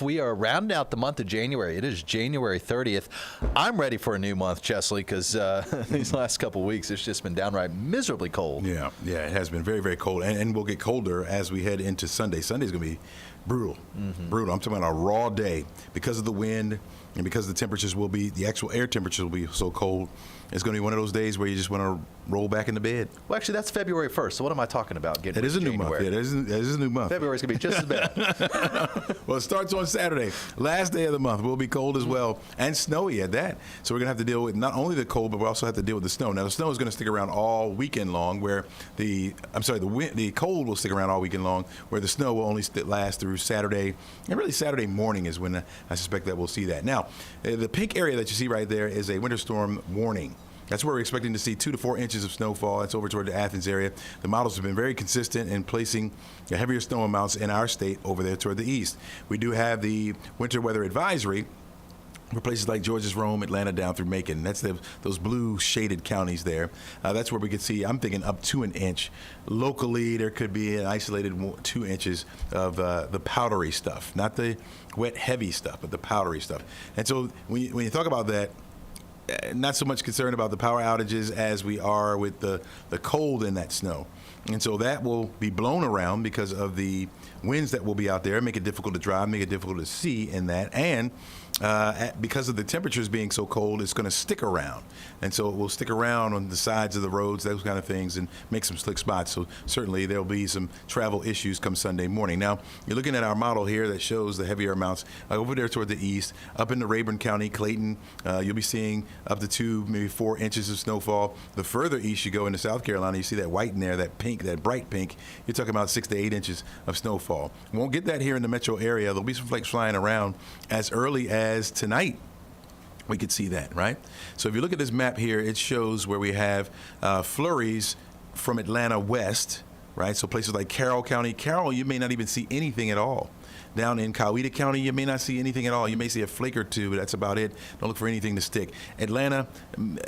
We are rounding out the month of January. It is January 30th. I'm ready for a new month, Chesley, because these last couple of weeks, it's just been downright miserably cold. Yeah, it has been very, very cold. And we'll get colder as we head into Sunday. Sunday's going to be brutal. Brutal. I'm talking about a raw day because of the wind and because the temperatures will be, the actual air temperatures will be so cold. It's going to be one of those days where you just want to roll back into bed. Well, actually, that's February 1st. So what am I talking about? It is a new month. Yeah, it is a new month. February's going to be just as bad. Well, it starts on Saturday. Last day of the month will be cold as well and snowy at that. So we're going to have to deal with not only the cold, but we also have to deal with the snow. Now, the snow is going to stick around all weekend long, where the cold will stick around all weekend long, where the snow will only last through Saturday. And really Saturday morning is when I suspect that we'll see that. Now, the pink area that you see right there is a winter storm warning. That's where we're expecting to see 2 to 4 inches of snowfall. That's over toward the Athens area. The models have been very consistent in placing the heavier snow amounts in our state over there toward the east. We do have the winter weather advisory for places like Georgia's Rome, Atlanta, down through Macon. That's those blue shaded counties there. That's where we could see, I'm thinking, up to an inch. Locally, there could be an isolated 2 inches of the powdery stuff, not the wet, heavy stuff, but the powdery stuff. And so when you talk about that, not so much concerned about the power outages as we are with the cold in that snow. And so that will be blown around because of the winds that will be out there, make it difficult to drive, make it difficult to see in that. And because of the temperatures being so cold, it's going to stick around. And so it will stick around on the sides of the roads, those kind of things, and make some slick spots. So certainly there'll be some travel issues come Sunday morning. Now, you're looking at our model here that shows the heavier amounts over there toward the east. Up into Rayburn County, Clayton, you'll be seeing up to 2, maybe 4 inches of snowfall. The further east you go into South Carolina, you see that white in there, that pink, that bright pink. You're talking about 6 to 8 inches of snowfall. We won't get that here in the metro area. There'll be some flakes flying around as early as tonight. We could see that, right? So if you look at this map here, it shows where we have flurries from Atlanta west, right? So places like Carroll County. Carroll, you may not even see anything at all. Down in Coweta County, you may not see anything at all. You may see a flake or two, but that's about it. Don't look for anything to stick. Atlanta,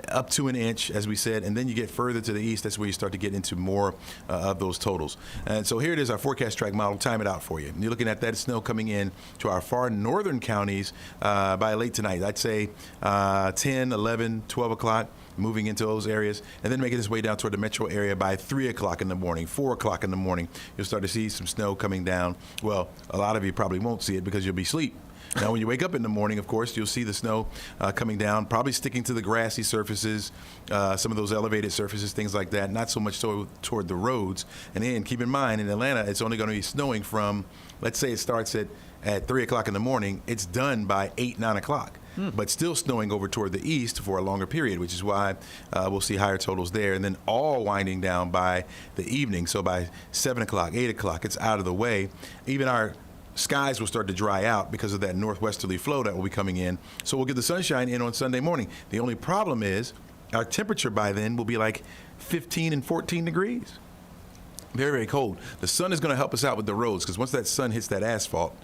up to an inch, as we said, and then you get further to the east. That's where you start to get into more of those totals. And so here it is, our forecast track model. Time it out for you. And you're looking at that snow coming in to our far northern counties by late tonight. I'd say 10, 11, 12 o'clock. Moving into those areas, and then making its way down toward the metro area by 3 o'clock in the morning, 4 o'clock in the morning. You'll start to see some snow coming down. Well, a lot of you probably won't see it because you'll be asleep. Now, when you wake up in the morning, of course, you'll see the snow coming down, probably sticking to the grassy surfaces, some of those elevated surfaces, things like that, not so much so toward the roads. And then keep in mind, in Atlanta, it's only going to be snowing from, let's say it starts at 3 o'clock in the morning. It's done by 8, 9 o'clock. But still snowing over toward the east for a longer period, which is why we'll see higher totals there. And then all winding down by the evening. So by 7 o'clock, 8 o'clock, it's out of the way. Even our skies will start to dry out because of that northwesterly flow that will be coming in. So we'll get the sunshine in on Sunday morning. The only problem is our temperature by then will be like 15 and 14 degrees. Very, very cold. The sun is going to help us out with the roads because once that sun hits that asphalt,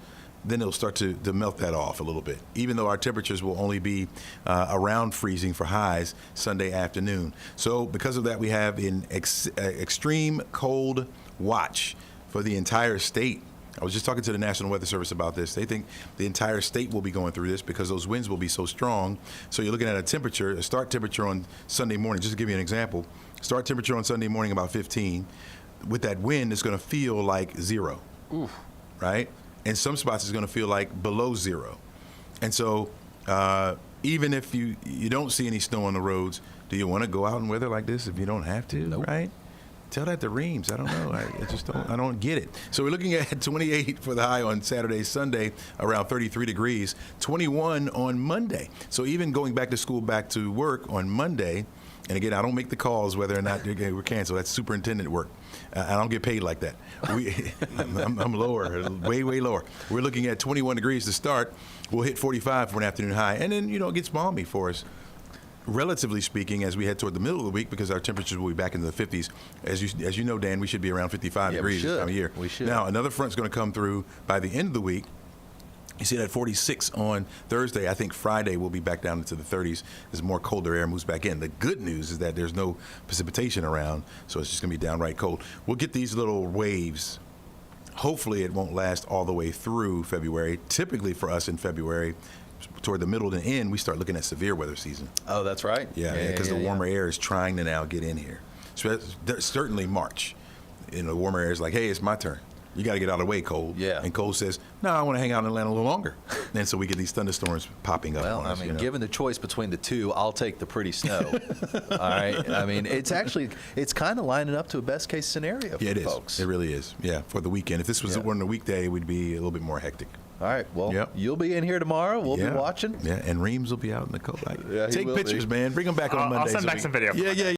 then it'll start to melt that off a little bit, even though our temperatures will only be around freezing for highs Sunday afternoon. So because of that, we have an extreme cold watch for the entire state. I was just talking to the National Weather Service about this. They think the entire state will be going through this because those winds will be so strong. So you're looking at a start temperature on Sunday morning, just to give you an example, start temperature on Sunday morning about 15. With that wind, it's going to feel like 0, right? In some spots, it's going to feel like below 0. And so even if you don't see any snow on the roads, do you want to go out in weather like this if you don't have to, right? Tell that to Reams. I don't know. I don't get it. So we're looking at 28 for the high on Saturday, Sunday, around 33 degrees, 21 on Monday. So even going back to school, back to work on Monday, and again, I don't make the calls whether or not we're canceled. That's superintendent work. I don't get paid like that. I'm lower, way, way lower. We're looking at 21 degrees to start. We'll hit 45 for an afternoon high. And then, it gets balmy for us, relatively speaking, as we head toward the middle of the week because our temperatures will be back into the 50s. As you know, Dan, we should be around 55 degrees this time of year. We should. Now, another front's going to come through by the end of the week. You see that 46 on Thursday. I think Friday we'll be back down into the 30s as more colder air moves back in. The good news is that there's no precipitation around, so it's just going to be downright cold. We'll get these little waves Hopefully, it won't last all the way through February. Typically, for us in February, toward the middle to the end, we start looking at severe weather season. Oh, that's right. Yeah, because the warmer air is trying to now get in here. So that's certainly March. The warmer air is like, hey, it's my turn. You got to get out of the way, cold. Yeah. And cold says, no, I want to hang out in Atlanta a little longer. And so we get these thunderstorms popping up Well, on us. I mean, given the choice between the two, I'll take the pretty snow. All right. I mean, it's kind of lining up to a best case scenario for Yeah, it is. folks. It really is. Yeah, for the weekend. If this was on a weekday, it would be a little bit more hectic. All right. Well, you'll be in here tomorrow. We'll be watching. Yeah, and Reams will be out in the cold. Yeah, Take pictures, man. Bring them back on Monday. I'll send back some video. Yeah.